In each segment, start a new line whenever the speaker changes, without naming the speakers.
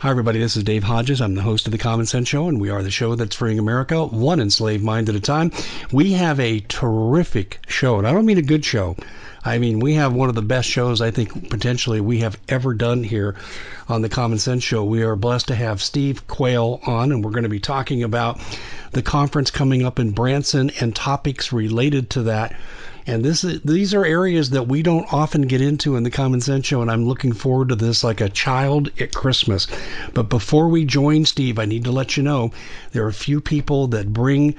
Hi, everybody. This is Dave Hodges. I'm the host of The Common Sense Show, and we are the show that's freeing America one enslaved mind at a time. We have a terrific show, and I don't mean a good show. I mean, we have one of the best shows I think potentially we have ever done here on The Common Sense Show. We are blessed to have Steve Quayle on, and we're going to be talking about the conference coming up in Branson and topics related to that. And these are areas that we don't often get into in the Common Sense Show, and I'm looking forward to this like a child at Christmas. But before we join Steve, I need to let you know there are a few people that bring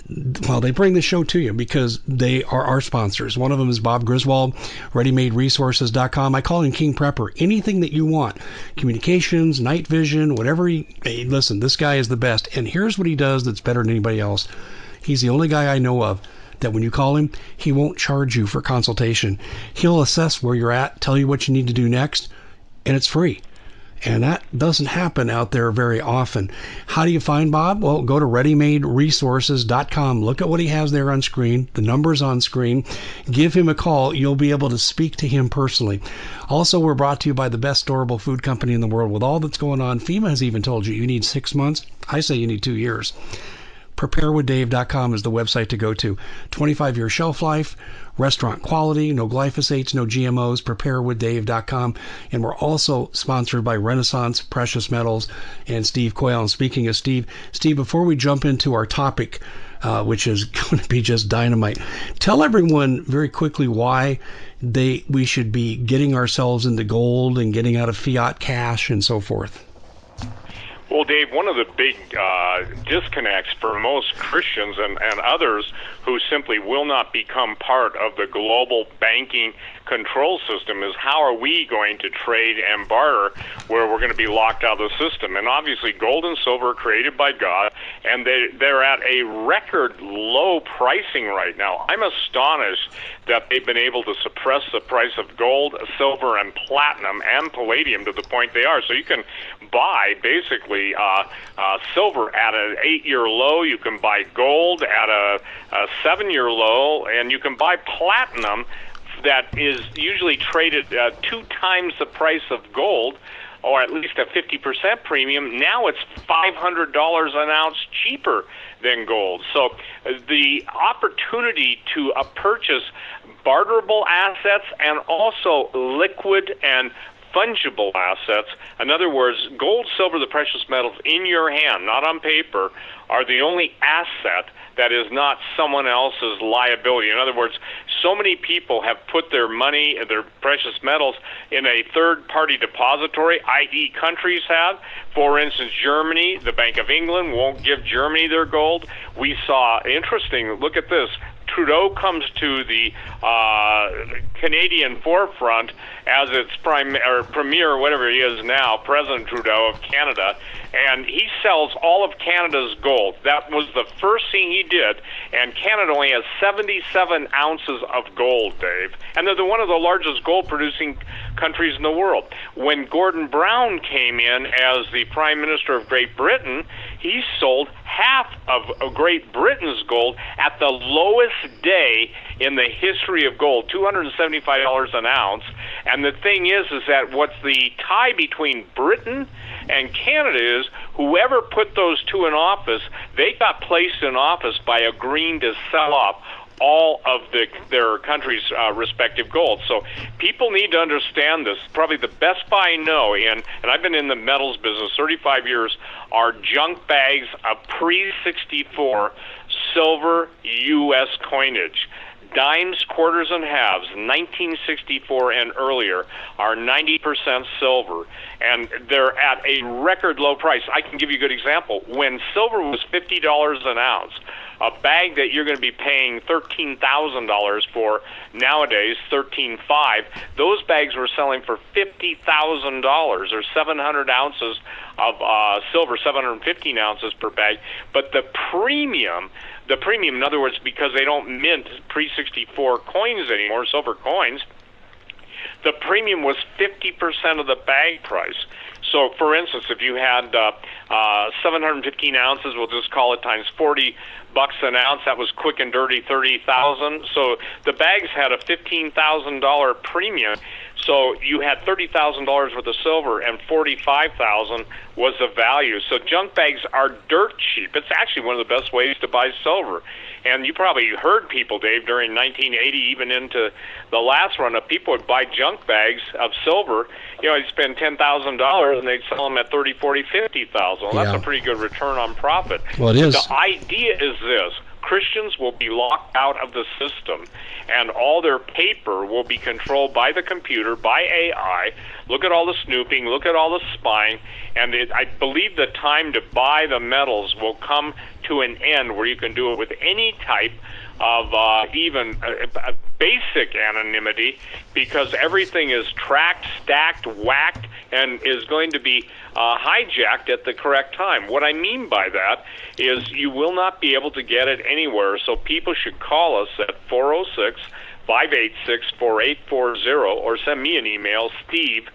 the show to you because they are our sponsors. One of them is Bob Griswold, ReadyMadeResources.com. I call him King Prepper. Anything that you want, communications, night vision, whatever. Hey, listen, this guy is the best. And here's what he does that's better than anybody else. He's the only guy I know of that when you call him, he won't charge you for consultation. He'll assess where you're at, tell you what you need to do next, and it's free. And that doesn't happen out there very often. How do you find Bob? Well, go to ReadyMadeResources.com. Look at what he has there on screen, the numbers on screen. Give him a call. You'll be able to speak to him personally. Also, we're brought to you by the best storable food company in the world. With all that's going on, FEMA has even told you need 6 months. I say you need 2 years. PrepareWithDave.com is the website to go to. 25-year shelf life, restaurant quality, no glyphosates, no GMOs, PrepareWithDave.com. And we're also sponsored by Renaissance Precious Metals and Steve Quayle. And speaking of Steve, before we jump into our topic, which is going to be just dynamite, tell everyone very quickly why we should be getting ourselves into gold and getting out of fiat cash and so forth.
Well, Dave, one of the big disconnects for most Christians and others who simply will not become part of the global banking control system is how are we going to trade and barter where we're going to be locked out of the system? And obviously gold and silver are created by God, and they're at a record low pricing right now. I'm astonished that they've been able to suppress the price of gold, silver, and platinum and palladium to the point they are. So you can buy basically silver at an 8-year low, you can buy gold at a 7-year low, and you can buy platinum that is usually traded 2 times the price of gold, or at least a 50% premium. Now it's $500 an ounce cheaper than gold. So the opportunity to purchase barterable assets and also liquid and fungible assets, in other words, gold, silver, the precious metals in your hand, not on paper, are the only asset that is not someone else's liability. In other words, so many people have put their money, their precious metals, in a third-party depository, i.e. countries have. For instance, Germany, the Bank of England won't give Germany their gold. We saw, interesting, look at this, Trudeau comes to the Canadian forefront as its premier, whatever he is now, President Trudeau of Canada, and he sells all of Canada's gold. That was the first thing he did, and Canada only has 77 ounces of gold, Dave, and they're one of the largest gold-producing countries in the world. When Gordon Brown came in as the Prime Minister of Great Britain, he sold half of Great Britain's gold at the lowest day in the history of gold, $275 an ounce. And the thing is that what's the tie between Britain and Canada is whoever put those two in office, they got placed in office by agreeing to sell off all of their country's respective gold. So people need to understand this. Probably the best buy I know, and I've been in the metals business 35 years, are junk bags of pre-64 silver U.S. coinage. Dimes, quarters, and halves, 1964 and earlier, are 90% silver, and they're at a record low price. I can give you a good example. When silver was $50 an ounce, a bag that you're going to be paying $13,000 for nowadays, $13,500, those bags were selling for $50,000 or 700 ounces of silver, 715 ounces per bag. But the premium, in other words, because they don't mint pre-64 coins anymore, silver coins, the premium was 50% of the bag price. So, for instance, if you had 715 ounces, we'll just call it times $40 an ounce, that was quick and dirty 30,000. So the bags had a $15,000 premium. So you had $30,000 worth of silver, and $45,000 was the value. So junk bags are dirt cheap. It's actually one of the best ways to buy silver. And you probably heard people, Dave, during 1980, even into the last run, of people would buy junk bags of silver. You know, they'd spend $10,000 and they'd sell them at 30, 40, 50,000. Well, that's a pretty good return on profit.
Well, it is.
The idea is this: Christians will be locked out of the system, and all their paper will be controlled by the computer, by AI. Look at all the snooping, look at all the spying, and I believe the time to buy the metals will come to an end where you can do it with any type of even basic anonymity, because everything is tracked, stacked, whacked, and is going to be hijacked at the correct time. What I mean by that is you will not be able to get it anywhere, so people should call us at 406-586-4840 or send me an email, Steve,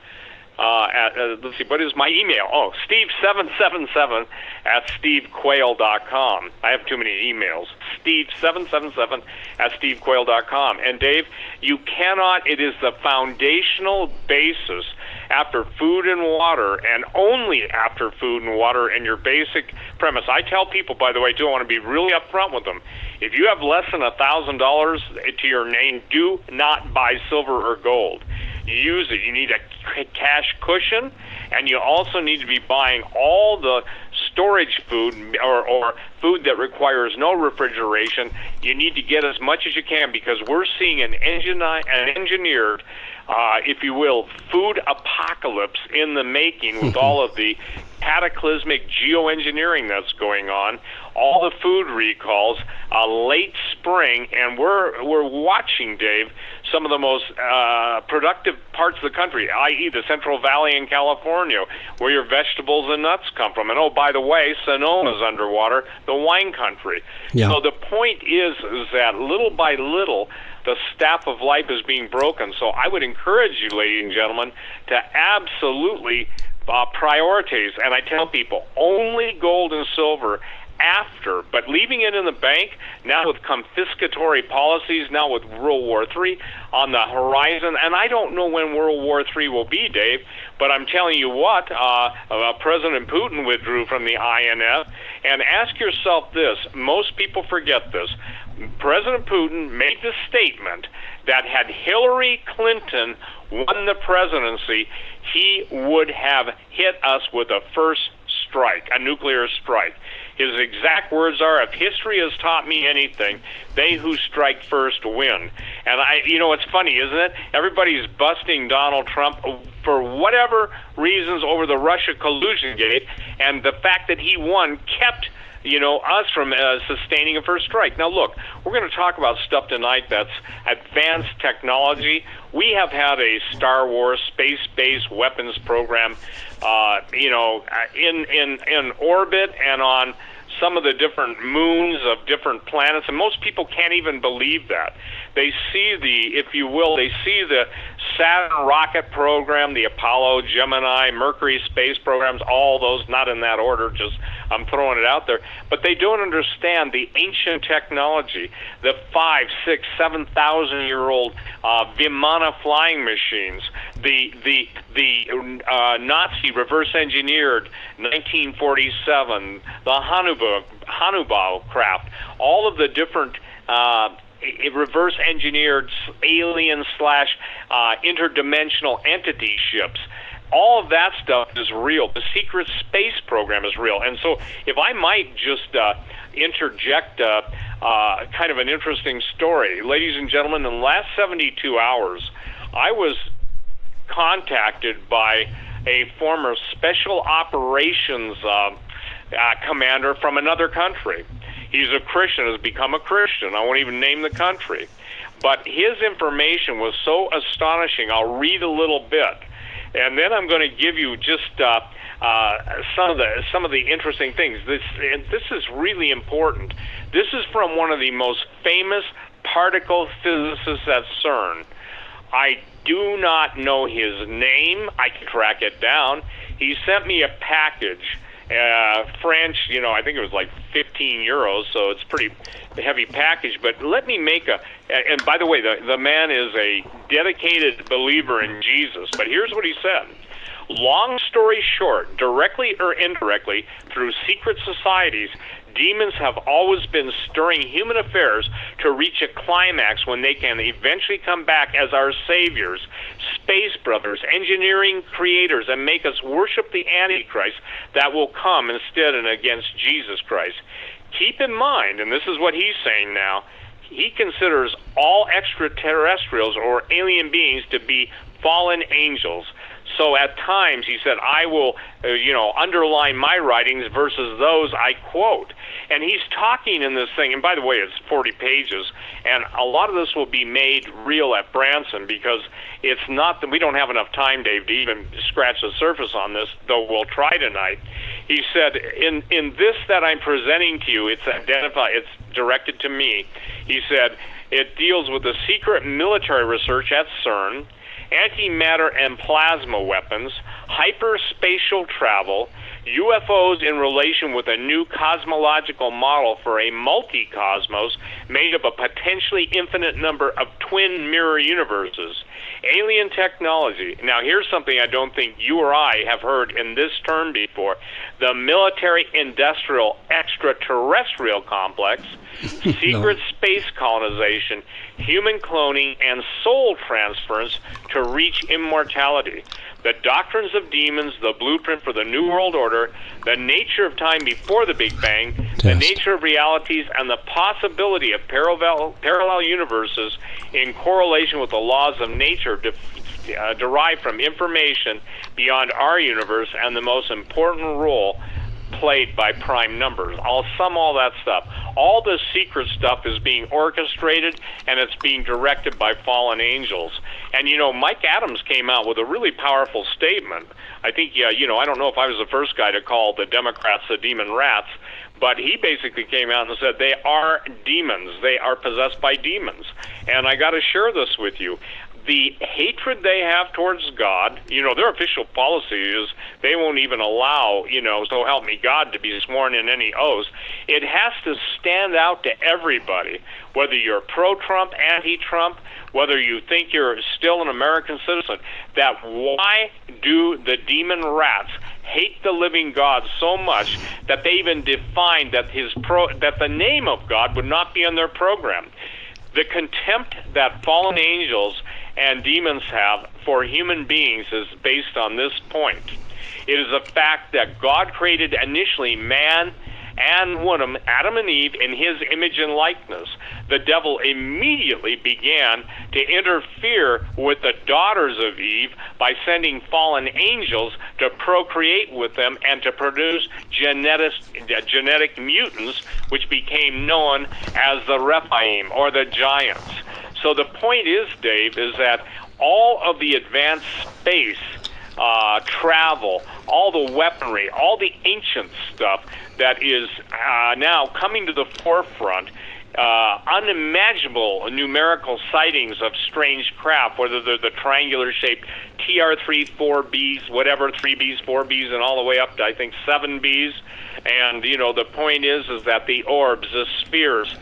let's see, what is my email? Oh, Steve777 at stevequayle.com. I have too many emails. Steve777 at stevequayle.com. And Dave, you cannot, it is the foundational basis after food and water, and only after food and water, and your basic premise. I tell people, by the way, too, I want to be really upfront with them. If you have less than $1,000 to your name, do not buy silver or gold. Use it. You need a cash cushion, and you also need to be buying all the storage food or food that requires no refrigeration. You need to get as much as you can, because we're seeing an engineered, if you will, food apocalypse in the making with all of the cataclysmic geoengineering that's going on, all the food recalls, late spring, and we're watching, Dave, some of the most productive parts of the country, i.e. the Central Valley in California, where your vegetables and nuts come from. And oh, by the way, Sonoma's underwater, the wine country.
Yeah.
So the point is that little by little, the staff of life is being broken. So I would encourage you, ladies and gentlemen, to absolutely prioritize. And I tell people, only gold and silver after, but leaving it in the bank now with confiscatory policies, now with World War III on the horizon, and I don't know when World War III will be, Dave, but I'm telling you what, President Putin withdrew from the INF, and ask yourself this, most people forget this, President Putin made the statement that had Hillary Clinton won the presidency, he would have hit us with a first strike, a nuclear strike. His exact words are, if history has taught me anything, they who strike first win. And it's funny, isn't it? Everybody's busting Donald Trump for whatever reasons over the Russia collusion gate, and the fact that he won kept us from sustaining a first strike. Now, look, we're going to talk about stuff tonight that's advanced technology. We have had a Star Wars space-based weapons program, in orbit and on some of the different moons of different planets, and most people can't even believe that. They see the Saturn rocket program, the Apollo, Gemini, Mercury space programs, all those, not in that order, just I'm throwing it out there, but they don't understand the ancient technology, the 5, 6, 7,000-year-old Vimana flying machines, the Nazi reverse-engineered 1947, the Hanuba craft, all of the different reverse-engineered alien / interdimensional entity ships. All of that stuff is real. The secret space program is real. And so if I might just interject kind of an interesting story. Ladies and gentlemen, in the last 72 hours, I was contacted by a former special operations commander from another country. He's a Christian, has become a Christian. I won't even name the country. But his information was so astonishing. I'll read a little bit. And then I'm going to give you just some of the interesting things. This is really important. This is from one of the most famous particle physicists at CERN. I do not know his name. I can track it down. He sent me a package, French, I think it was like 15 euros, so it's pretty heavy package. But let me make and by the way, the man is a dedicated believer in Jesus. But here's what he said. Long story short, directly or indirectly, through secret societies, demons have always been stirring human affairs to reach a climax when they can eventually come back as our saviors, space brothers, engineering creators, and make us worship the Antichrist that will come instead and against Jesus Christ. Keep in mind, and this is what he's saying now, he considers all extraterrestrials or alien beings to be fallen angels. So at times, he said, I will, underline my writings versus those I quote. And he's talking in this thing, and by the way, it's 40 pages, and a lot of this will be made real at Branson because it's not that we don't have enough time, Dave, to even scratch the surface on this, though we'll try tonight. He said, in this that I'm presenting to you, it's directed to me. He said, it deals with the secret military research at CERN, antimatter and plasma weapons, hyperspatial travel, UFOs in relation with a new cosmological model for a multi-cosmos made of a potentially infinite number of twin mirror universes, alien technology. Now, here's something I don't think you or I have heard in this term before. The military-industrial extraterrestrial complex, secret space colonization, human cloning, and soul transference to reach immortality. The doctrines of demons, the blueprint for the New World Order, the nature of time before the Big Bang, the nature of realities, and the possibility of parallel universes in correlation with the laws of nature derived from information beyond our universe, and the most important role played by prime numbers. I'll sum all that stuff. All this secret stuff is being orchestrated, and it's being directed by fallen angels. And, Mike Adams came out with a really powerful statement. I think, I don't know if I was the first guy to call the Democrats the demon rats, but he basically came out and said they are demons. They are possessed by demons. And I got to share this with you. The hatred they have towards God, their official policy is they won't even allow, so help me God, to be sworn in any oaths. It has to stand out to everybody, whether you're pro-Trump, anti-Trump, whether you think you're still an American citizen, that why do the demon rats hate the living God so much that they even defined that that the name of God would not be in their program? The contempt that fallen angels and demons have for human beings is based on this point. It is a fact that God created initially man and woman, Adam and Eve, in his image and likeness. The devil immediately began to interfere with the daughters of Eve by sending fallen angels to procreate with them and to produce genetic mutants, which became known as the Rephaim, or the giants. So the point is, Dave, is that all of the advanced space travel, all the weaponry, all the ancient stuff that is now coming to the forefront, unimaginable numerical sightings of strange craft, whether they're the triangular-shaped TR-3-4Bs, whatever, 3Bs, 4Bs, and all the way up to, I think, 7Bs. And, the point is that the orbs, the spheres,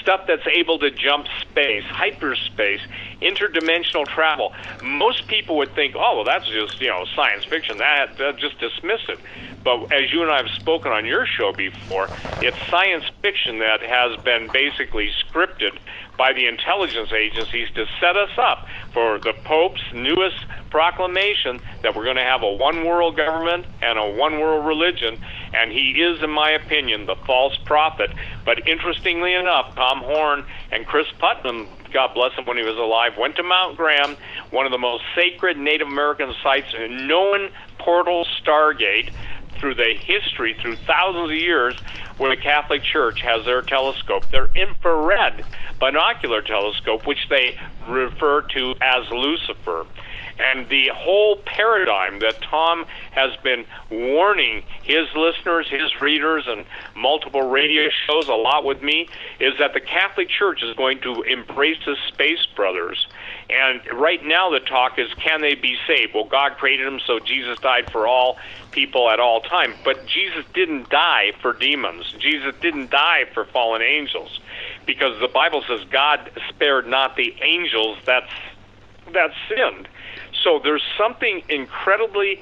stuff that's able to jump space, hyperspace, interdimensional travel. Most people would think, oh, well, that's just, science fiction. That just dismiss it. But as you and I have spoken on your show before, it's science fiction that has been basically scripted by the intelligence agencies to set us up for the Pope's newest proclamation that we're going to have a one-world government and a one-world religion, and he is, in my opinion, the false prophet. But interestingly enough, Tom Horn and Chris Putnam, God bless him when he was alive, went to Mount Graham, one of the most sacred Native American sites, a known portal Stargate, through the history, through thousands of years, where the Catholic Church has their telescope, their infrared binocular telescope, which they refer to as Lucifer. And the whole paradigm that Tom has been warning his listeners, his readers, and multiple radio shows, a lot with me, is that the Catholic Church is going to embrace the Space Brothers. And right now the talk is, can they be saved? Well, God created them, so Jesus died for all people at all time. But Jesus didn't die for demons. Jesus didn't die for fallen angels, because the Bible says God spared not the angels that sinned. So there's something incredibly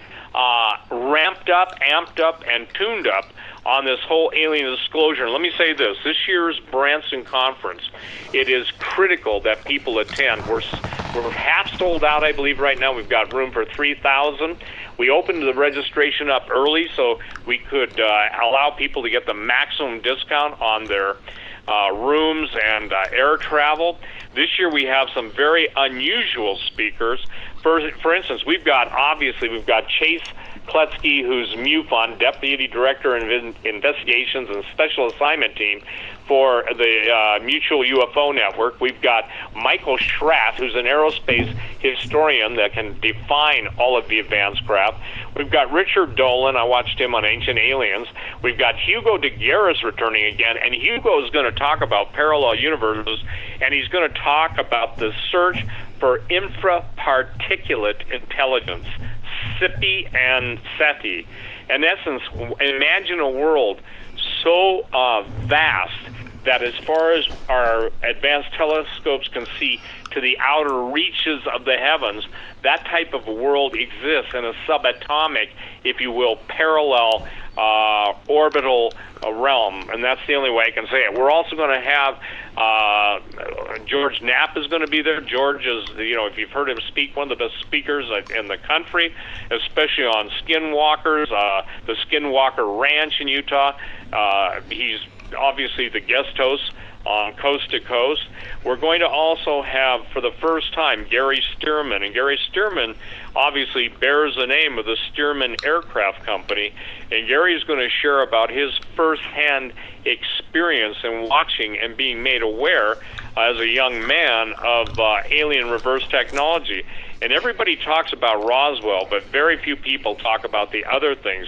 ramped up, amped up, and tuned up on this whole alien disclosure. And let me say this year's Branson Conference, it is critical that people attend. We're half sold out, I believe, right now. We've got room for 3,000. We opened the registration up early so we could allow people to get the maximum discount on their rooms and air travel. This year we have some very unusual speakers. For instance, we've got Chase Kletsky, who's MUFON, Deputy Director of Investigations and Special Assignment Team for the Mutual UFO Network. We've got Michael Schratt, who's an aerospace historian that can define all of the advanced craft. We've got Richard Dolan. I watched him on Ancient Aliens. We've got Hugo de Guerres returning again, and Hugo is going to talk about parallel universes, and he's going to talk about the search for infraparticulate intelligence, SIPI and SETI. In essence, imagine a world so vast that as far as our advanced telescopes can see to the outer reaches of the heavens, that type of world exists in a subatomic, if you will, parallel orbital realm, and that's the only way I can say it. We're also going to have George Knapp is going to be there. George is, if you've heard him speak, one of the best speakers in the country, especially on skinwalkers, the Skinwalker Ranch in Utah. He's obviously the guest host on Coast to Coast. We're going to also have, for the first time, Gary Stearman. And Gary Stearman obviously bears the name of the Stearman Aircraft Company. And Gary is going to share about his firsthand experience in watching and being made aware as a young man of alien reverse technology. And everybody talks about Roswell, but very few people talk about the other things.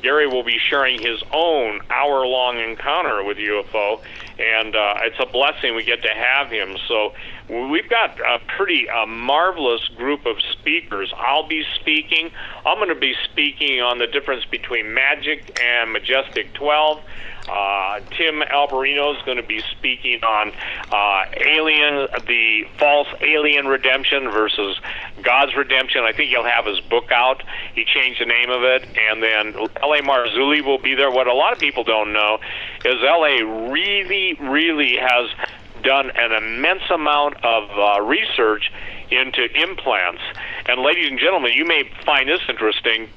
Gary will be sharing his own hour-long encounter with UFO, and it's a blessing we get to have him. So we've got a pretty marvelous group of speakers. I'll be speaking. I'm going to be speaking on the difference between Magic and Majestic 12. Tim Alberino is going to be speaking on the false alien redemption versus God's redemption. I think he'll have his book out. He changed the name of it. And then L.A. Marzulli will be there. What a lot of people don't know is L.A. really has done an immense amount of research into implants. And ladies and gentlemen, you may find this interesting.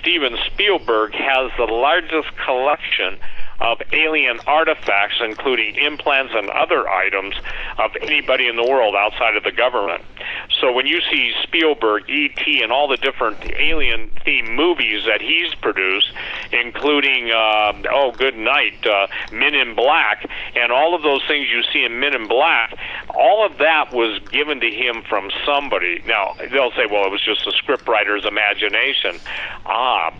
Steven Spielberg has the largest collection of alien artifacts, including implants and other items, of anybody in the world outside of the government. So when you see Spielberg, E.T., and all the different alien-themed movies that he's produced, including, Good Night, Men in Black, and all of those things you see in Men in Black, all of that was given to him from somebody. Now, they'll say, well, it was just a scriptwriter's imagination.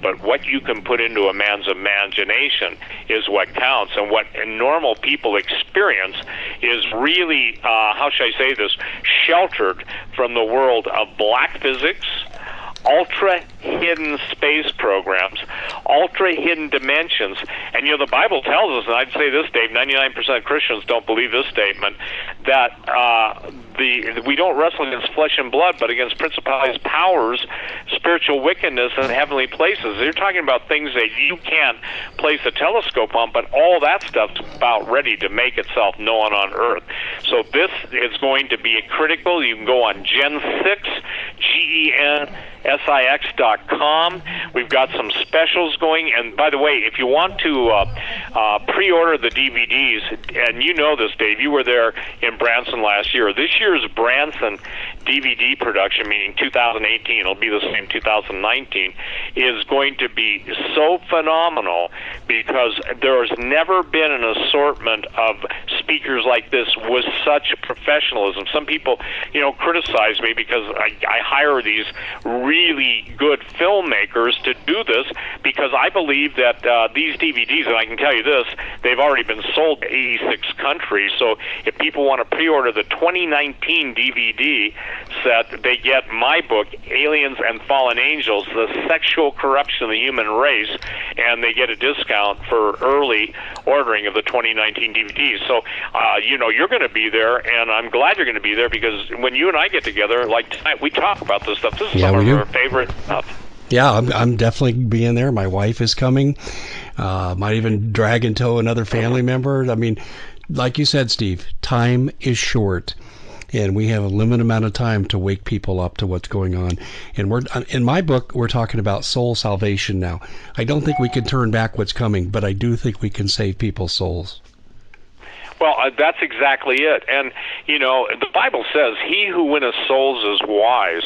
But what you can put into a man's imagination is what counts, and what normal people experience is really, how should I say this, sheltered from the world of black physics, ultra-hidden space programs, ultra-hidden dimensions. And, the Bible tells us, and I'd say this, Dave, 99% of Christians don't believe this statement, that we don't wrestle against flesh and blood, but against principalities, powers, spiritual wickedness in heavenly places. You're talking about things that you can't place a telescope on, but all that stuff's about ready to make itself known on Earth. So this is going to be critical. You can go on Gen 6, GENSIX.com. We've got some specials going. And by the way, if you want to pre-order the DVDs, and you know this, Dave, you were there in Branson last year. This year's Branson DVD production, meaning 2018, it'll be the same 2019, is going to be so phenomenal because there has never been an assortment of speakers like this with such professionalism. Some people, criticize me because I hire these really good filmmakers to do this, because I believe that these DVDs, and I can tell you this, they've already been sold to 86 countries. So if people want to pre-order the 2019 DVD set, they get my book, Aliens and Fallen Angels, The Sexual Corruption of the Human Race, and they get a discount for early ordering of the 2019 DVDs. So, you're going to be there, and I'm glad you're going to be there, because when you and I get together, like tonight, we talk about this stuff. This is some of our favorite stuff.
Yeah, I'm definitely being there. My wife is coming. Might even drag and tow another family member. I mean, like you said, Steve, time is short, and we have a limited amount of time to wake people up to what's going on. And in my book, we're talking about soul salvation now. I don't think we can turn back what's coming, but I do think we can save people's souls.
Well, that's exactly it. And, the Bible says, he who winneth souls is wise.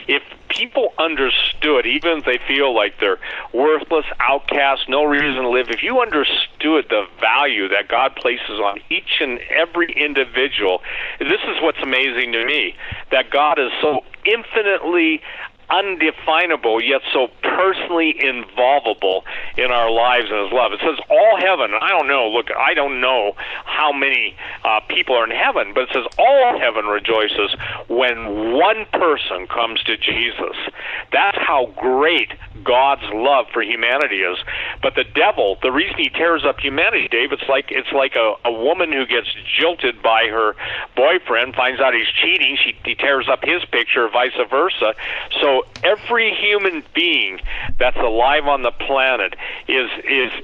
If people understood, even if they feel like they're worthless, outcasts, no reason to live, if you understood the value that God places on each and every individual, this is what's amazing to me, that God is so infinitely undefinable, yet so personally involvable in our lives and his love. It says all heaven, I don't know how many people are in heaven, but it says all heaven rejoices when one person comes to Jesus. That's how great God's love for humanity is. But the devil, the reason he tears up humanity, Dave, it's like a woman who gets jilted by her boyfriend, finds out he's cheating, he tears up his picture, vice versa. So every human being that's alive on the planet is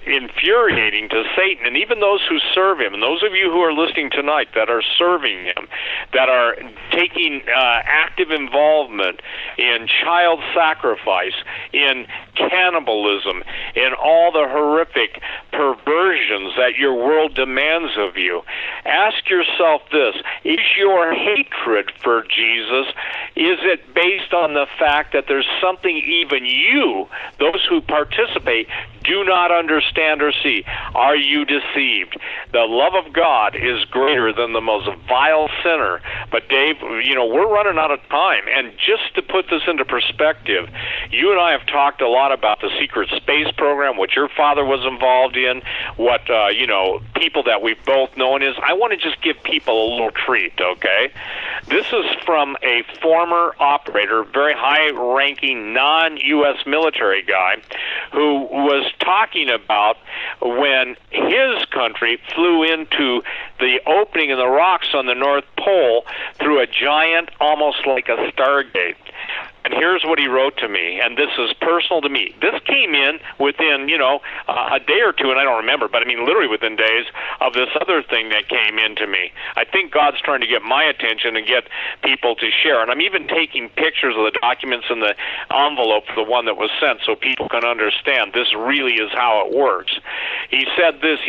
infuriating to Satan, and even those who serve him, and those of you who are listening tonight that are serving him, that are taking active involvement in child sacrifice, in cannibalism, in all the horrific perversions that your world demands of you. Ask yourself this: is your hatred for Jesus, is it based on the fact that there's something even you, those who participate, do not understand or see? Are you deceived? The love of God is greater than the most vile sinner. But Dave, we're running out of time, and just to put this into perspective, you and I have talked a lot about the secret space program, what your father was involved in, what people that we've both known is. I want to just give people a little treat, okay? This is from a former operator, very high-ranking non-U.S. military guy, who was talking about when his country flew into the opening in the rocks on the North Pole through a giant, almost like a Stargate. And here's what he wrote to me, and this is personal to me. This came in within, a day or two, and I don't remember, but I mean literally within days of this other thing that came in to me. I think God's trying to get my attention and get people to share. And I'm even taking pictures of the documents in the envelope for the one that was sent so people can understand this really is how it works. He said this,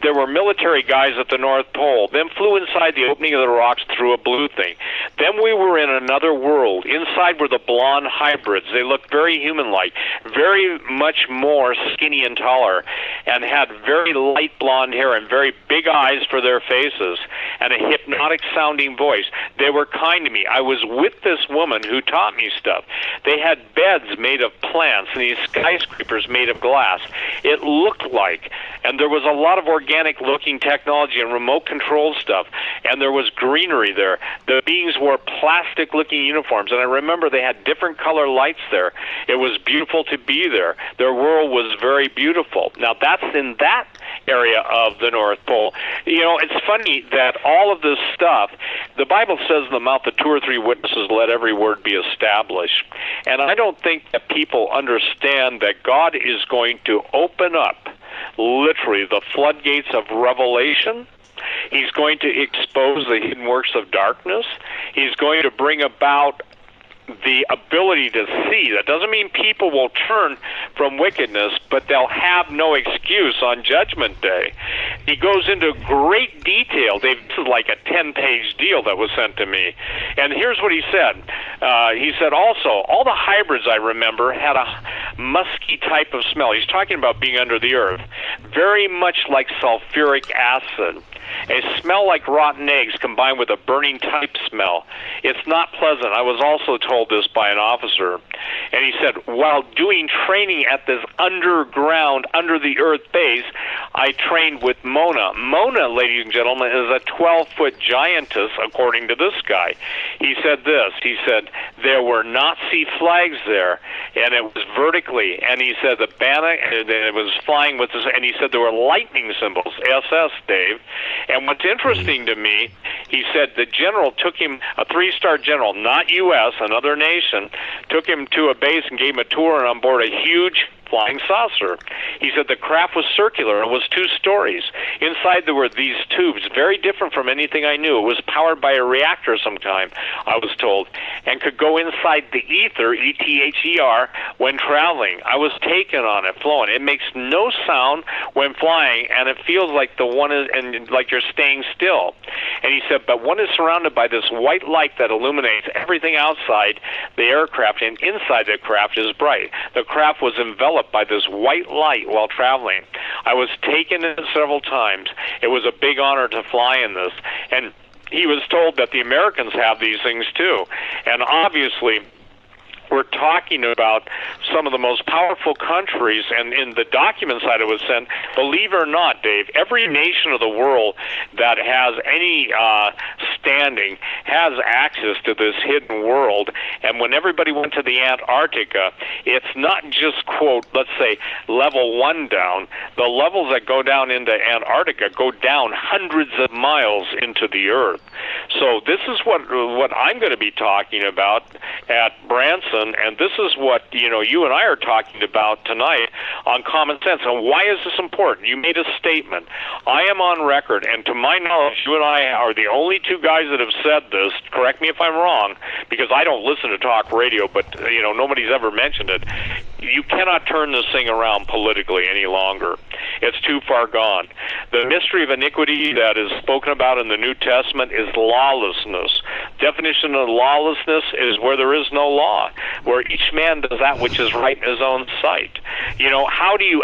there were military guys at the North Pole, then flew inside the opening of the rocks through a blue thing. Then we were in another world. Inside were the blonde hybrids. They looked very human-like, very much more skinny and taller, and had very light blonde hair and very big eyes for their faces, and a hypnotic-sounding voice. They were kind to me. I was with this woman who taught me stuff. They had beds made of plants and these skyscrapers made of glass. It looked like, and there was a lot of organic-looking technology and remote-control stuff, and there was greenery there. The beings wore plastic-looking uniforms, and I remember they had different color lights there. It was beautiful to be there. Their world was very beautiful. Now, that's in that area of the North Pole. It's funny that all of this stuff, the Bible says in the mouth of 2 or 3 witnesses, let every word be established. And I don't think that people understand that God is going to open up, literally, the floodgates of revelation. He's going to expose the hidden works of darkness. He's going to bring about the ability to see. That doesn't mean people will turn from wickedness, but they'll have no excuse on Judgment Day. He goes into great detail. This is like a 10-page deal that was sent to me. And here's what he said. He said also, all the hybrids I remember had a musky type of smell. He's talking about being under the earth. Very much like sulfuric acid. A smell like rotten eggs combined with a burning type smell. It's not pleasant. I was also told this by an officer. And he said, while doing training at this underground, under-the-earth base, I trained with Mona. Mona, ladies and gentlemen, is a 12-foot giantess, according to this guy. He said this. He said, there were Nazi flags there, and it was vertically. And he said the banner, and it was flying with this, and he said there were lightning symbols, SS, Dave. And what's interesting to me, he said the general took him, a 3-star general, not U.S., another nation, took him to a base and gave him a tour and on board a huge flying saucer. He said the craft was circular and was 2 stories. Inside there were these tubes, very different from anything I knew. It was powered by a reactor of some kind, I was told, and could go inside the ether, E-T-H-E-R, when traveling. I was taken on it, flowing. It makes no sound when flying, and it feels like the one is, and like you're staying still. And he said, but one is surrounded by this white light that illuminates everything outside the aircraft, and inside the craft is bright. The craft was enveloped by this white light while traveling. I was taken in several times. It was a big honor to fly in this. And he was told that the Americans have these things too. And obviously, we're talking about some of the most powerful countries, and in the documents that it was sent, believe it or not, Dave, every nation of the world that has any standing has access to this hidden world. And when everybody went to the Antarctica, it's not just, quote, let's say, level 1 down. The levels that go down into Antarctica go down hundreds of miles into the earth. So this is what I'm going to be talking about at Branson. And this is what you and I are talking about tonight on Common Sense. And why is this important? You made a statement. I am on record, and to my knowledge, you and I are the only 2 guys that have said this. Correct me if I'm wrong, because I don't listen to talk radio, but nobody's ever mentioned it. You cannot turn this thing around politically any longer. It's too far gone. The mystery of iniquity that is spoken about in the New Testament is lawlessness. Definition of lawlessness is where there is no law, where each man does that which is right in his own sight. How do you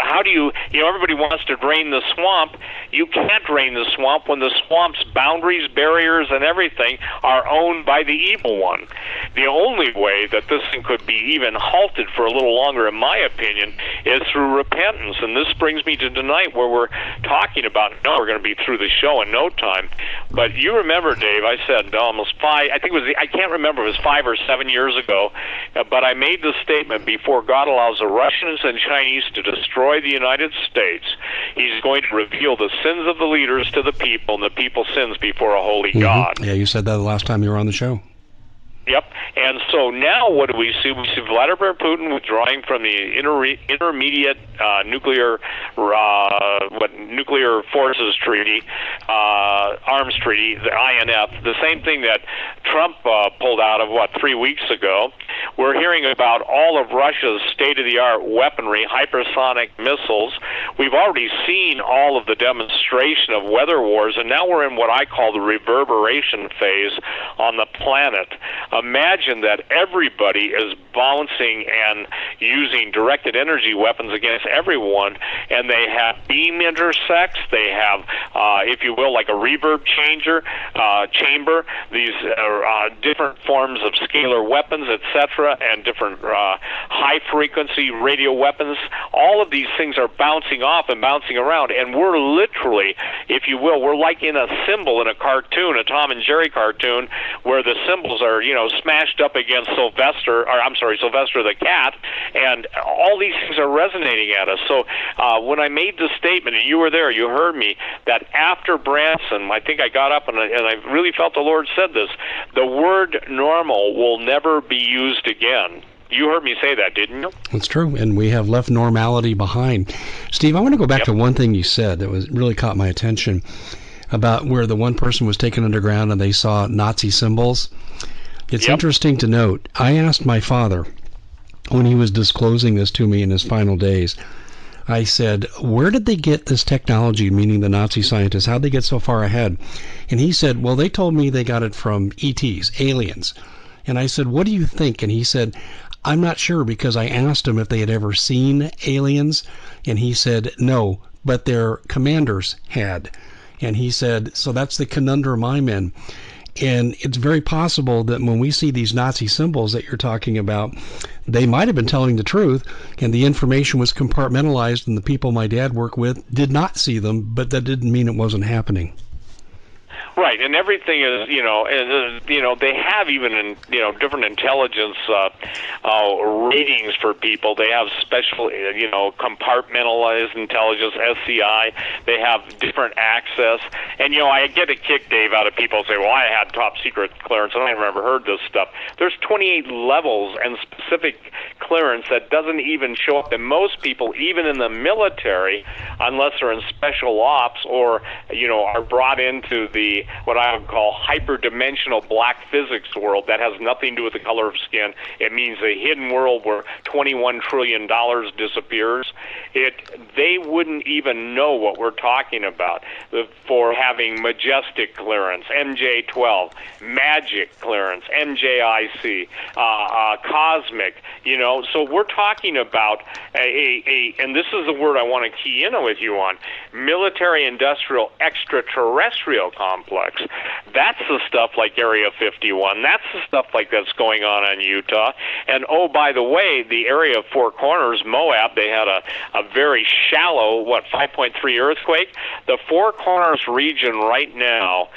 everybody wants to drain the swamp. You can't drain the swamp when the swamp's boundaries, barriers, and everything are owned by the evil one. The only way that this thing could be even halted for a little longer, in my opinion, is through repentance. And this brings me to tonight, where we're talking about, we're going to be through the show in no time. But you remember, Dave, I said almost 5, I can't remember, it was 5 or 7 years ago, but I made the statement, before God allows the Russians and Chinese to destroy the United States, he's going to reveal the sins of the leaders to the people, and the people's sins before a holy God.
Yeah, you said that the last time you were on the show.
Yep. And so now what do we see? We see Vladimir Putin withdrawing from the intermediate nuclear forces treaty, arms treaty, the INF, the same thing that Trump pulled out of, 3 weeks ago. We're hearing about all of Russia's state-of-the-art weaponry, hypersonic missiles. We've already seen all of the demonstration of weather wars, and now we're in what I call the reverberation phase on the planet. Imagine that everybody is bouncing and using directed energy weapons against everyone, and they have beam intersects, they have, if you will, like a reverb chamber, these different forms of scalar weapons, etc., and different high-frequency radio weapons. All of these things are bouncing off and bouncing around, and we're literally, if you will, we're like in a symbol in a cartoon, a Tom and Jerry cartoon, where the symbols are, smashed up against Sylvester the cat, and all these things are resonating at us. So when I made the statement, and you were there, you heard me, that after Branson, I think I got up and I really felt the Lord said this, the word normal will never be used again. You heard me say that, didn't you?
That's true, and we have left normality behind. Steve, I want to go back to one thing you said that really caught my attention, about where the one person was taken underground and they saw Nazi symbols. It's interesting to note, I asked my father when he was disclosing this to me in his final days, I said, where did they get this technology, meaning the Nazi scientists? How'd they get so far ahead? And he said, well, they told me they got it from ETs, aliens. And I said, what do you think? And he said, I'm not sure, because I asked him if they had ever seen aliens. And he said, no, but their commanders had. And he said, so that's the conundrum I'm in. And it's very possible that when we see these Nazi symbols that you're talking about, they might have been telling the truth, and the information was compartmentalized, and the people my dad worked with did not see them, but that didn't mean it wasn't happening.
Right, and everything is, they have even, different intelligence ratings for people. They have special, compartmentalized intelligence, SCI. They have different access. And, I get a kick, Dave, out of people say, well, I had top secret clearance, and I never heard this stuff. There's 28 levels and specific clearance that doesn't even show up in most people, even in the military, unless they're in special ops or, are brought into the what I would call hyperdimensional black physics world that has nothing to do with the color of skin. It means a hidden world where $21 trillion disappears. They wouldn't even know what we're talking about for having majestic clearance, MJ-12, magic clearance, MJIC, cosmic, So we're talking about and this is the word I want to key in with you on, military-industrial extraterrestrial complex. That's the stuff like Area 51. That's the stuff like that's going on in Utah. And, oh, by the way, the area of Four Corners, Moab, they had a very shallow, 5.3 earthquake. The Four Corners region right now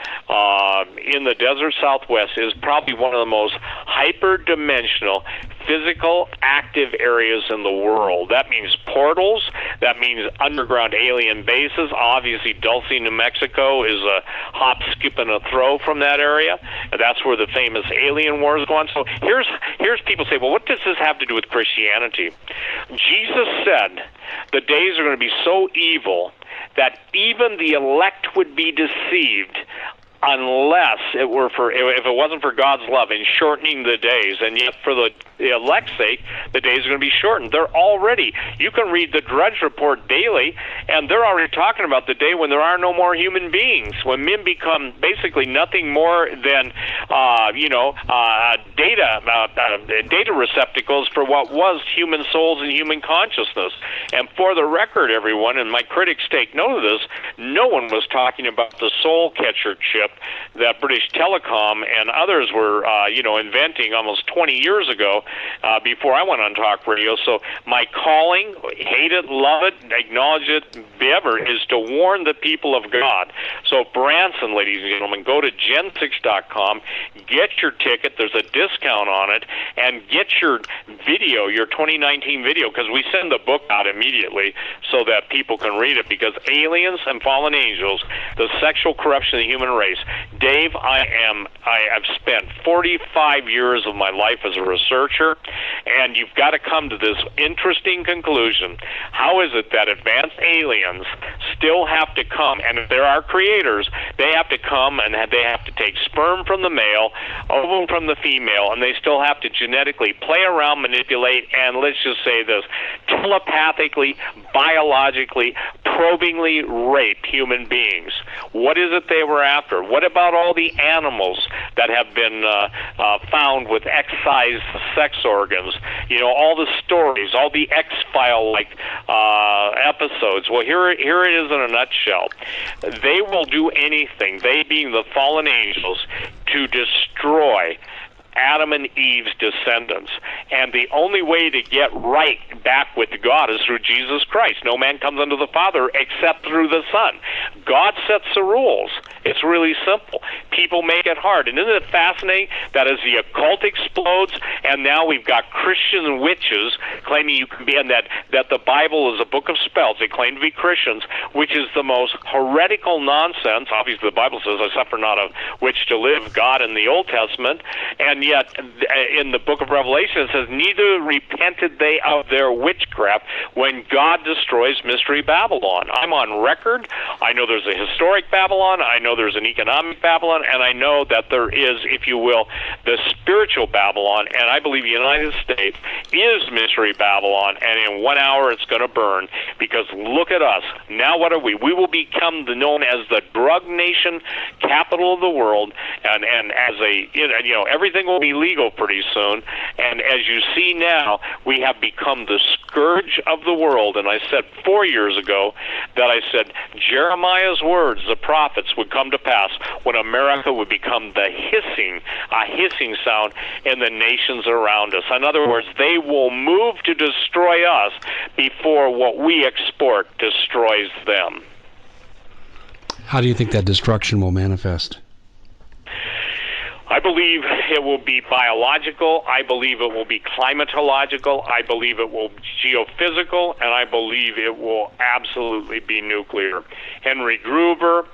in the desert Southwest is probably one of the most hyperdimensional physical active areas in the world. That means portals. That means underground alien bases. Obviously, Dulce, New Mexico is a hop, skip, and a throw from that area. And that's where the famous alien wars go on. So here's people say, well, what does this have to do with Christianity? Jesus said the days are going to be so evil that even the elect would be deceived unless if it wasn't for God's love in shortening the days. And yet for the elect's sake, the days are going to be shortened. You can read the Drudge Report daily, and they're already talking about the day when there are no more human beings, when men become basically nothing more than data receptacles for what was human souls and human consciousness. And for the record, everyone, and my critics take note of this, no one was talking about the soul catcher chip that British Telecom and others were, inventing almost 20 years ago before I went on talk radio. So my calling, hate it, love it, acknowledge it, ever, is to warn the people of God. So Branson, ladies and gentlemen, go to gen6.com, get your ticket. There's a discount on it, and get your video, your 2019 video, because we send the book out immediately so that people can read it, because aliens and fallen angels, the sexual corruption of the human race. Dave, I've spent 45 years of my life as a researcher, and you've got to come to this interesting conclusion. How is it that advanced aliens still have to come, and if there are creators, they have to come and they have to take sperm from the male, ovum from the female, and they still have to genetically play around, manipulate, and let's just say this, telepathically, biologically, probingly rape human beings? What is it they were after? What about all the animals that have been found with excised sex organs? All the stories, all the X-File-like episodes. Well, here it is in a nutshell. They will do anything, they being the fallen angels, to destroy Adam and Eve's descendants. And the only way to get right back with God is through Jesus Christ. No man comes unto the Father except through the Son. God sets the rules. It's really simple. People make it hard. And isn't it fascinating that as the occult explodes, and now we've got Christian witches claiming you can be, and that the Bible is a book of spells. They claim to be Christians, which is the most heretical nonsense. Obviously, the Bible says, I suffer not a witch to live, God in the Old Testament. And yet, in the book of Revelation, it says, neither repented they of their witchcraft when God destroys Mystery Babylon. I'm on record. I know there's a historic Babylon. I know there's an economic Babylon, and I know that there is, if you will, the spiritual Babylon, and I believe the United States is Mystery Babylon, and in 1 hour it's going to burn, because look at us. Now what are we? We will become known as the drug nation, capital of the world, and as a, you know, everything will be legal pretty soon, and as you see now, we have become the scourge of the world. And I said 4 years ago that I said Jeremiah's words, the prophets, would come to pass when America would become a hissing sound in the nations around us. In other words, they will move to destroy us before what we export destroys them.
How do you think that destruction will manifest?
I believe it will be biological, I believe it will be climatological, I believe it will be geophysical, and I believe it will absolutely be nuclear. Henry Gruver,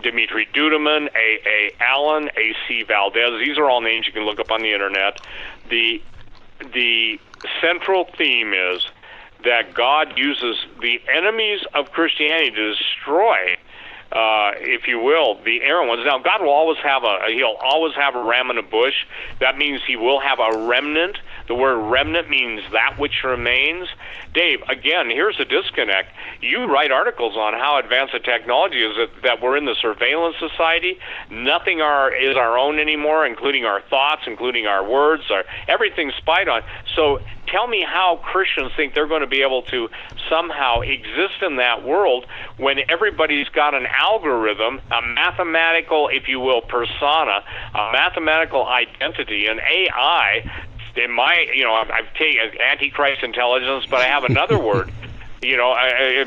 Dimitri Duduman, A. Allen, A.C. Valdez, these are all names you can look up on the internet. The central theme is that God uses the enemies of Christianity to destroy, if you will, the errant ones. Now, God will always have he'll always have a ram in a bush. That means he will have a remnant. The word remnant means that which remains. Dave, again, here's the disconnect. You write articles on how advanced the technology is, that we're in the surveillance society. Nothing is our own anymore, including our thoughts, including our words, everything's spied on. So tell me how Christians think they're going to be able to somehow exist in that world when everybody's got an algorithm, a mathematical, if you will, persona, a mathematical identity, an AI. In my, you know, I've taken Antichrist intelligence, but I have another word, you know,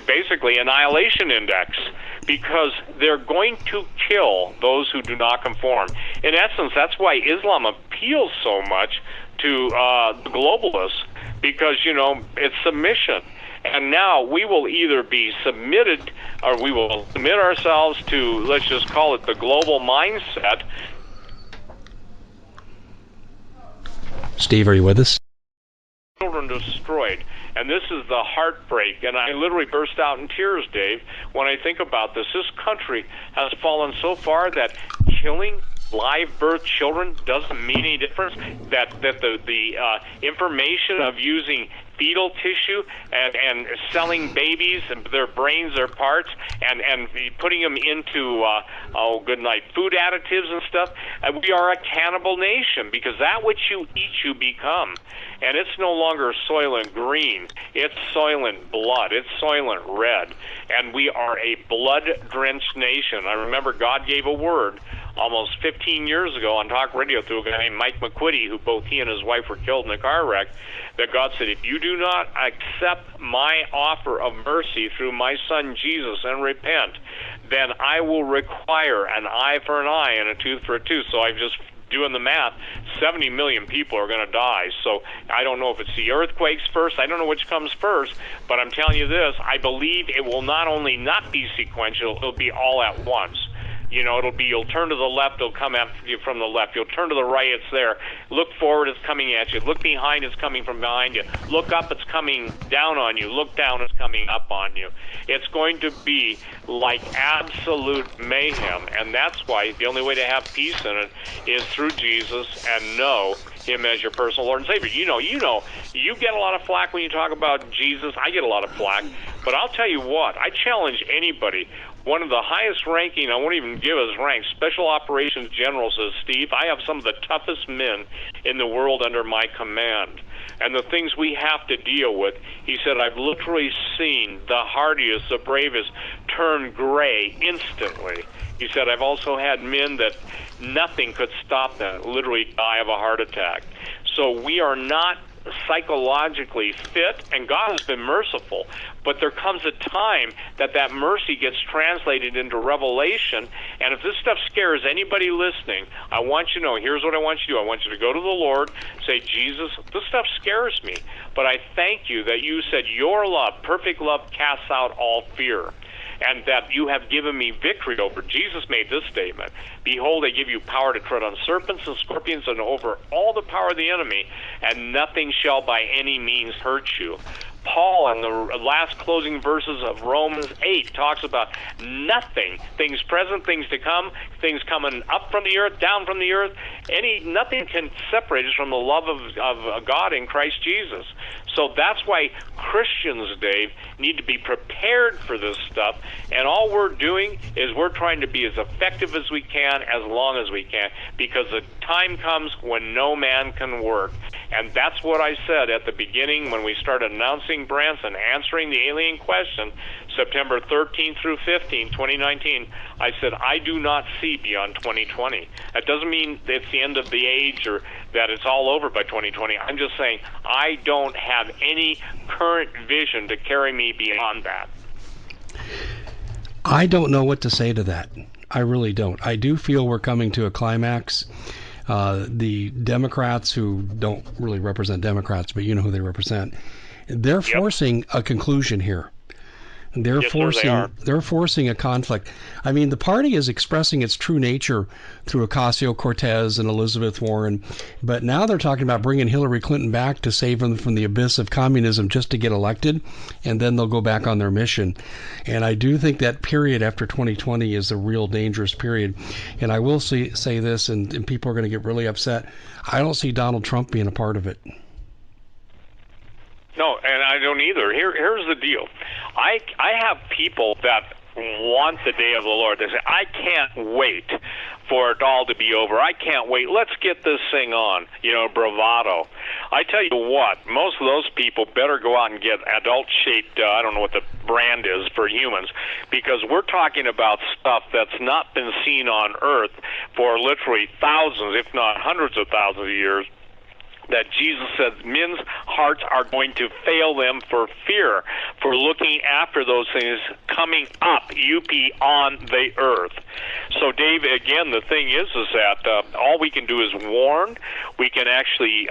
basically annihilation index, because they're going to kill those who do not conform. In essence, that's why Islam appeals so much to the globalists, because, you know, it's submission. And now we will either be submitted, or we will submit ourselves to, let's just call it the global mindset.
Steve, are you with us?
Children destroyed. And this is the heartbreak. And I literally burst out in tears, Dave, when I think about this. This country has fallen so far that killing live birth children doesn't mean any difference. That the information of using fetal tissue and selling babies and their brains, their parts, and putting them into food additives and stuff. We are a cannibal nation, because that which you eat you become. And it's no longer soylent green. It's soylent blood. It's soylent red. And we are a blood-drenched nation. I remember God gave a word almost 15 years ago on talk radio through a guy named Mike McQuitty, who both he and his wife were killed in a car wreck, that God said, if you do not accept my offer of mercy through my son Jesus and repent, then I will require an eye for an eye and a tooth for a tooth. So I've just doing the math, 70 million people are going to die. So I don't know if it's the earthquakes first. I don't know which comes first, but I'm telling you this, I believe it will not only not be sequential, it'll be all at once. You know, it'll be, you'll turn to the left, it'll come at you from the left. You'll turn to the right, it's there. Look forward, it's coming at you. Look behind, it's coming from behind you. Look up, it's coming down on you. Look down, it's coming up on you. It's going to be like absolute mayhem, and that's why the only way to have peace in it is through Jesus and know him as your personal Lord and Savior. You know, you get a lot of flack when you talk about Jesus. I get a lot of flack, but I'll tell you what, I challenge anybody. One of the highest ranking, I won't even give his rank, Special Operations General says, Steve, I have some of the toughest men in the world under my command. And the things we have to deal with, he said, I've literally seen the hardiest, the bravest turn gray instantly. He said, I've also had men that nothing could stop them, literally die of a heart attack. So we are not psychologically fit, and God has been merciful, but there comes a time that that mercy gets translated into revelation. And if this stuff scares anybody listening, I want you to know, here's what I want you to do. I want you to go to the Lord, say, Jesus, this stuff scares me, but I thank you that you said your love, perfect love, casts out all fear, and that you have given me victory over. Jesus made this statement, behold, I give you power to tread on serpents and scorpions and over all the power of the enemy, and nothing shall by any means hurt you. Paul in the last closing verses of Romans 8 talks about nothing, things present, things to come, things coming up from the earth, down from the earth, nothing can separate us from the love of God in Christ Jesus. So that's why Christians, Dave, need to be prepared for this stuff, and all we're doing is we're trying to be as effective as we can, as long as we can, because the time comes when no man can work. And that's what I said at the beginning when we started announcing Branson, answering the alien question, September 13 through 15, 2019. I said, I do not see beyond 2020. That doesn't mean that it's the end of the age or that it's all over by 2020. I'm just saying I don't have any current vision to carry me beyond that.
I don't know what to say to that. I really don't. I do feel we're coming to a climax. The Democrats, who don't really represent Democrats, but you know who they represent, they're forcing a conclusion here. They're forcing a conflict. I mean, the party is expressing its true nature through Ocasio-Cortez and Elizabeth Warren, but now they're talking about bringing Hillary Clinton back to save them from the abyss of communism just to get elected, and then they'll go back on their mission. And I do think that period after 2020 is a real dangerous period. And I will say this, and people are going to get really upset. I don't see Donald Trump being a part of it.
No, and I don't either. Here's the deal. I have people that want the day of the Lord. They say, I can't wait for it all to be over. I can't wait. Let's get this thing on, bravado. I tell you what, most of those people better go out and get adult-shaped, I don't know what the brand is for humans, because we're talking about stuff that's not been seen on Earth for literally thousands, if not hundreds of thousands of years, that Jesus said men's hearts are going to fail them for fear, for looking after those things coming up, on the earth. So, Dave, again, the thing is that all we can do is warn. We can actually,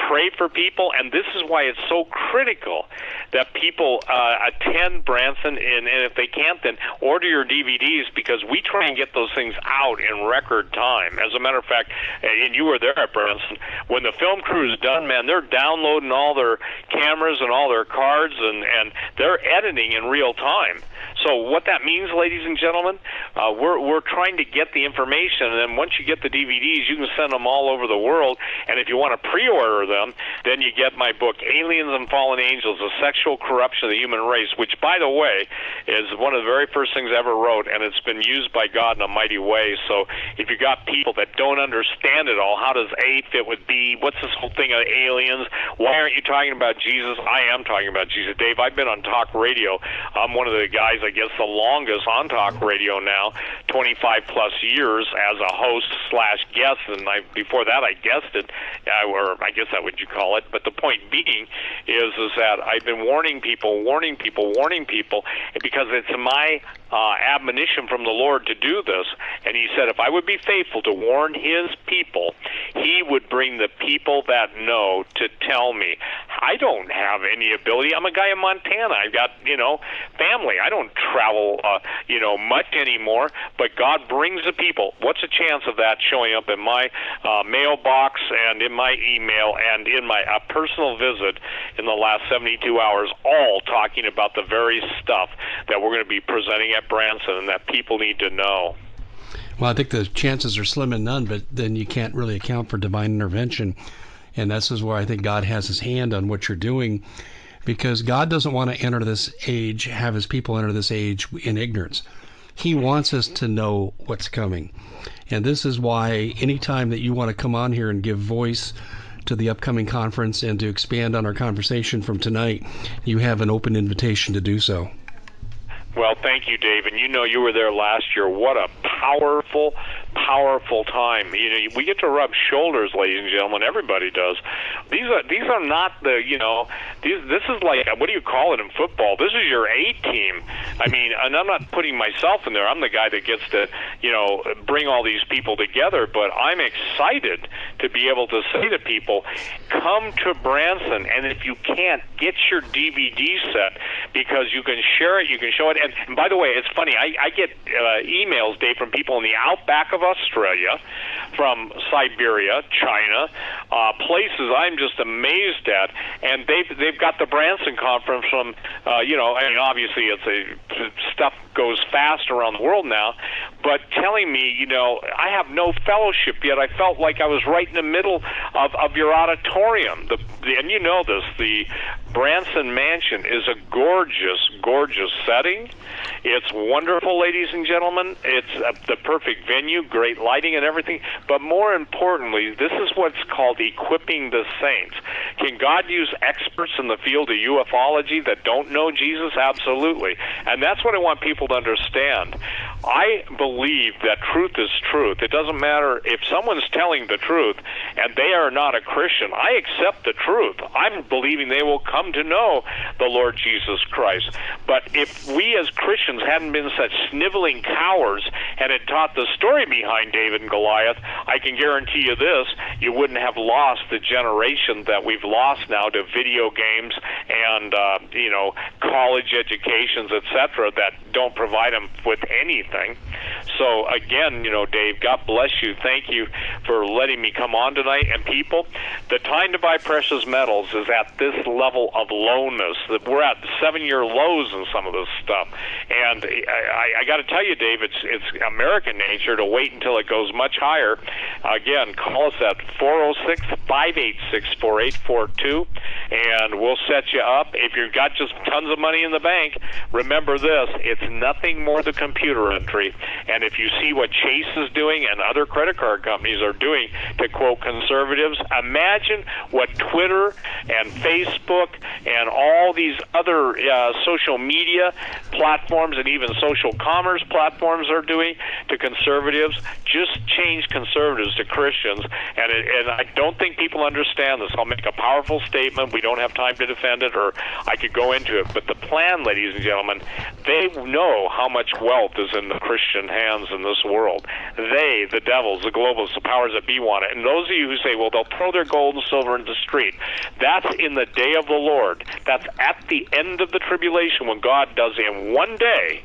pray for people, and this is why it's so critical that people attend Branson, and if they can't, then order your DVDs, because we try and get those things out in record time. As a matter of fact, and you were there at Branson, when the film crew is done, man, they're downloading all their cameras and all their cards, and they're editing in real time. So what that means, ladies and gentlemen, we're trying to get the information, and then once you get the DVDs, you can send them all over the world. And if you want to pre-order them, then you get my book, Aliens and Fallen Angels, The Sexual Corruption of the Human Race, which, by the way, is one of the very first things I ever wrote, and it's been used by God in a mighty way. So if you got people that don't understand it all, how does A fit with B? What's this whole thing of aliens? Why aren't you talking about Jesus? I am talking about Jesus. Dave, I've been on talk radio. I'm one of the guys, I guess, the longest on talk radio now, 25 plus years as a host / guest, and before that I guested, or I guess that what you call it. But the point being is that I've been warning people, because it's my admonition from the Lord to do this. And he said if I would be faithful to warn his people, he would bring the people that know to tell me. I don't have any ability. I'm a guy in Montana. I've got, family. I don't travel, much anymore, but God brings the people. What's the chance of that showing up in my mailbox and in my email and in my personal visit in the last 72 hours, all talking about the very stuff that we're going to be presenting at Branson and that people need to know?
Well, I think the chances are slim and none, but then you can't really account for divine intervention. And this is where I think God has his hand on what you're doing, because God doesn't want to enter this age, have his people enter this age in ignorance. He wants us to know what's coming. And this is why anytime that you want to come on here and give voice to the upcoming conference and to expand on our conversation from tonight, you have an open invitation to do so.
Well, thank you, Dave. And you were there last year. What a powerful time. We get to rub shoulders, ladies and gentlemen. Everybody does. These are not the, this is like, what do you call it in football? This is your A team. I mean, and I'm not putting myself in there. I'm the guy that gets to, bring all these people together. But I'm excited to be able to say to people, come to Branson. And if you can't, get your DVD set, because you can share it, you can show it. And by the way, it's funny, I get emails, Dave, from people in the outback of Australia, from Siberia, China, places I'm just amazed at, and they've got the Branson Conference from, and obviously stuff goes fast around the world now, but telling me, I have no fellowship yet. I felt like I was right in the middle of your auditorium. And you know this, the Branson Mansion is a gorgeous, gorgeous setting. It's wonderful, ladies and gentlemen. It's the perfect venue, great lighting and everything. But more importantly, this is what's called equipping the saints. Can God use experts in the field of ufology that don't know Jesus? Absolutely. And that's what I want people to understand. I believe that truth is truth. It doesn't matter if someone's telling the truth and they are not a Christian. I accept the truth. I'm believing they will come to know the Lord Jesus Christ. But if we as Christians hadn't been such sniveling cowards and had taught the story behind David and Goliath, I can guarantee you this, you wouldn't have lost the generation that we've lost now to video games and, college educations, etc., that don't provide them with anything. So again, Dave, God bless you. Thank you for letting me come on tonight. And people, the time to buy precious metals is at this level of lowness. We're at 7-year lows in some of this stuff. And I got to tell you, Dave, it's American nature to wait until it goes much higher. Again, call us at 406-586-4842, and we'll set you up. If you've got just tons of money in the bank, remember this, it's nothing more than computer entry. And if you see what Chase is doing and other credit card companies are doing to quote conservatives, imagine what Twitter and Facebook and all these other social media platforms and even social commerce platforms are doing to conservatives. Just change conservatives to Christians, and I don't think people understand this. I'll make a powerful statement. We don't have time to defend it, or I could go into it. But the plan, ladies and gentlemen, they know how much wealth is in the Christian hands in this world. They, the devils, the globalists, the powers that be want it. And those of you who say, well, they'll throw their gold and silver into the street, that's in the day of the Lord. That's at the end of the tribulation when God does in one day.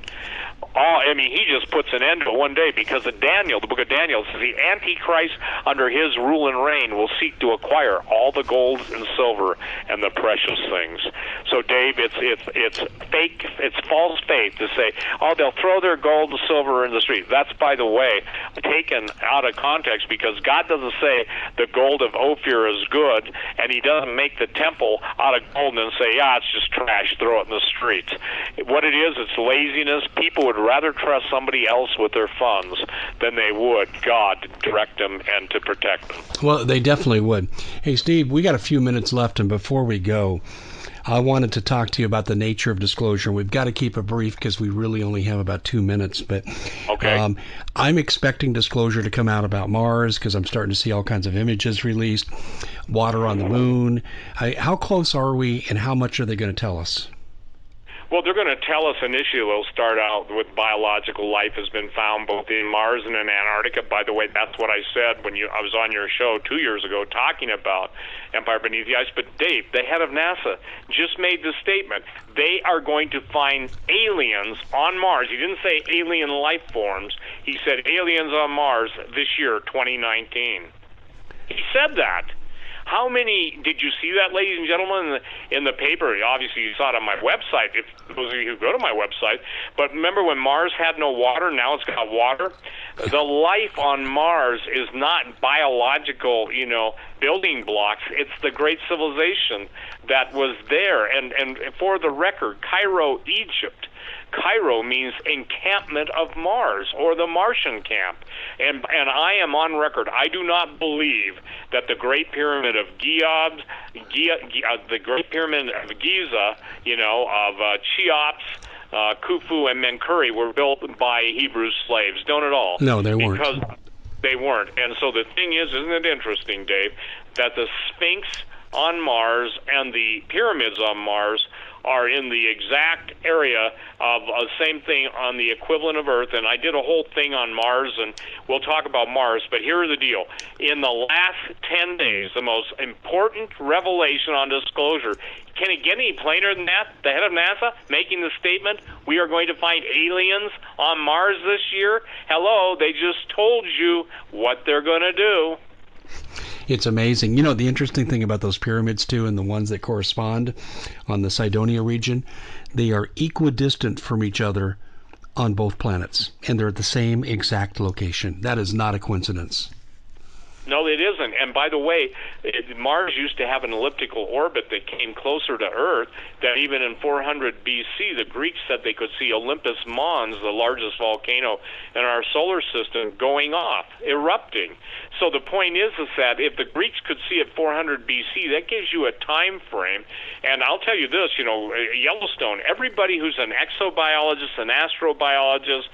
He just puts an end to it one day, because of Daniel, the book of Daniel says the Antichrist under his rule and reign will seek to acquire all the gold and silver and the precious things. So, Dave, it's fake, it's false faith to say, they'll throw their gold and silver in the street. That's, by the way, taken out of context, because God doesn't say the gold of Ophir is good, and he doesn't make the temple out of gold and say, it's just trash, throw it in the streets. What it is, it's laziness. People would rather trust somebody else with their funds than they would God to direct them and to protect them.
Well, they definitely would. Hey, Steve, we got a few minutes left, and before we go, I wanted to talk to you about the nature of disclosure. We've got to keep it brief because we really only have about 2 minutes. But
okay.
I'm expecting disclosure to come out about Mars because I'm starting to see all kinds of images released, water on the moon. How close are we, and how much are they going to tell us?
Well, they're going to tell us initially. They'll start out with biological life has been found both in Mars and in Antarctica. By the way, that's what I said when I was on your show 2 years ago talking about Empire Beneath the Ice. But Dave, the head of NASA, just made this statement. They are going to find aliens on Mars. He didn't say alien life forms. He said aliens on Mars this year, 2019. He said that. How many, did you see that, ladies and gentlemen, in the paper? Obviously, you saw it on my website, if those of you who go to my website. But remember when Mars had no water, now it's got water? The life on Mars is not biological, building blocks. It's the great civilization that was there. And for the record, Cairo, Egypt. Cairo means encampment of Mars, or the Martian camp. And I am on record. I do not believe that the Great Pyramid of the Great Pyramid of Giza, of Cheops, Khufu, and Menkaure were built by Hebrew slaves. Don't at all.
No, they weren't.
Because they weren't. And so the thing is, isn't it interesting, Dave, that the Sphinx on Mars and the pyramids on Mars are in the exact area of same thing on the equivalent of Earth. And I did a whole thing on Mars, and we'll talk about Mars. But here's the deal. In the last 10 days, the most important revelation on disclosure, can it get any plainer than that? The head of NASA making the statement, we are going to find aliens on Mars this year. Hello, they just told you what they're going to do.
It's amazing. You know, the interesting thing about those pyramids, too, and the ones that correspond on the Cydonia region, they are equidistant from each other on both planets, and they're at the same exact location. That is not a coincidence.
No, it isn't. And by the way, Mars used to have an elliptical orbit that came closer to Earth, that even in 400 BC, the Greeks said they could see Olympus Mons, the largest volcano in our solar system, going off, erupting. So the point is that if the Greeks could see at 400 BC, that gives you a time frame. And I'll tell you this, you know, Yellowstone, everybody who's an exobiologist, an astrobiologist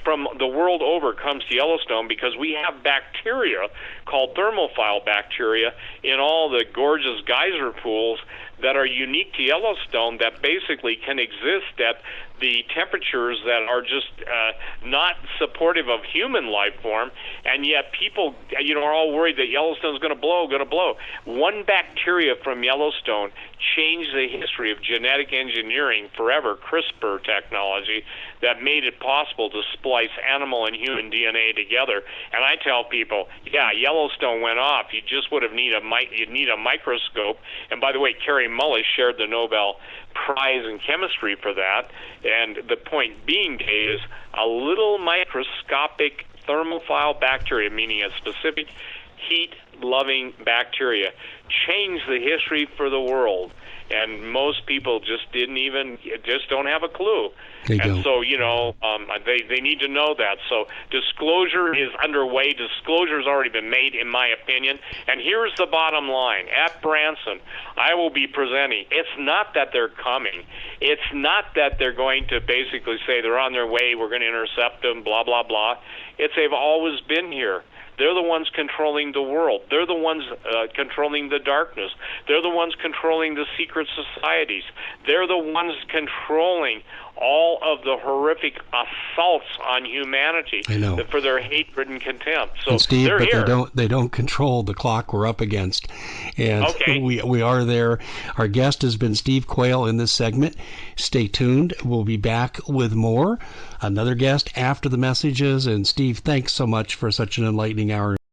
from the world over comes to Yellowstone because we have bacteria called thermophile bacteria in all the gorgeous geyser pools that are unique to Yellowstone, that basically can exist at the temperatures that are just not supportive of human life form, and yet people, you know, are all worried that Yellowstone's going to blow. One bacteria from Yellowstone changed the history of genetic engineering forever, CRISPR technology, that made it possible to splice animal and human DNA together. And I tell people, yeah, Yellowstone went off. You just would have you'd need a microscope. And by the way, Kary Mullis shared the Nobel Prize in chemistry for that. And the point being, Dave, is a little microscopic thermophile bacteria, meaning a specific heat-loving bacteria, changed the history for the world. And most people just don't have a clue. So, you know, they need to know that. So disclosure is underway. Disclosure has already been made, in my opinion. And here's the bottom line. At Branson, I will be presenting. It's not that they're coming. It's not that they're going to basically say they're on their way, we're going to intercept them, blah, blah, blah. It's they've always been here. They're the ones controlling the world. They're the ones controlling the darkness. They're the ones controlling the secret societies. They're the ones controlling all of the horrific assaults on humanity for their hatred and contempt. So
and Steve,
they're
but
here.
They don't control the clock we're up against. And we are there. Our guest has been Steve Quayle in this segment. Stay tuned. We'll be back with more. Another guest after the messages. And Steve, thanks so much for such an enlightening hour.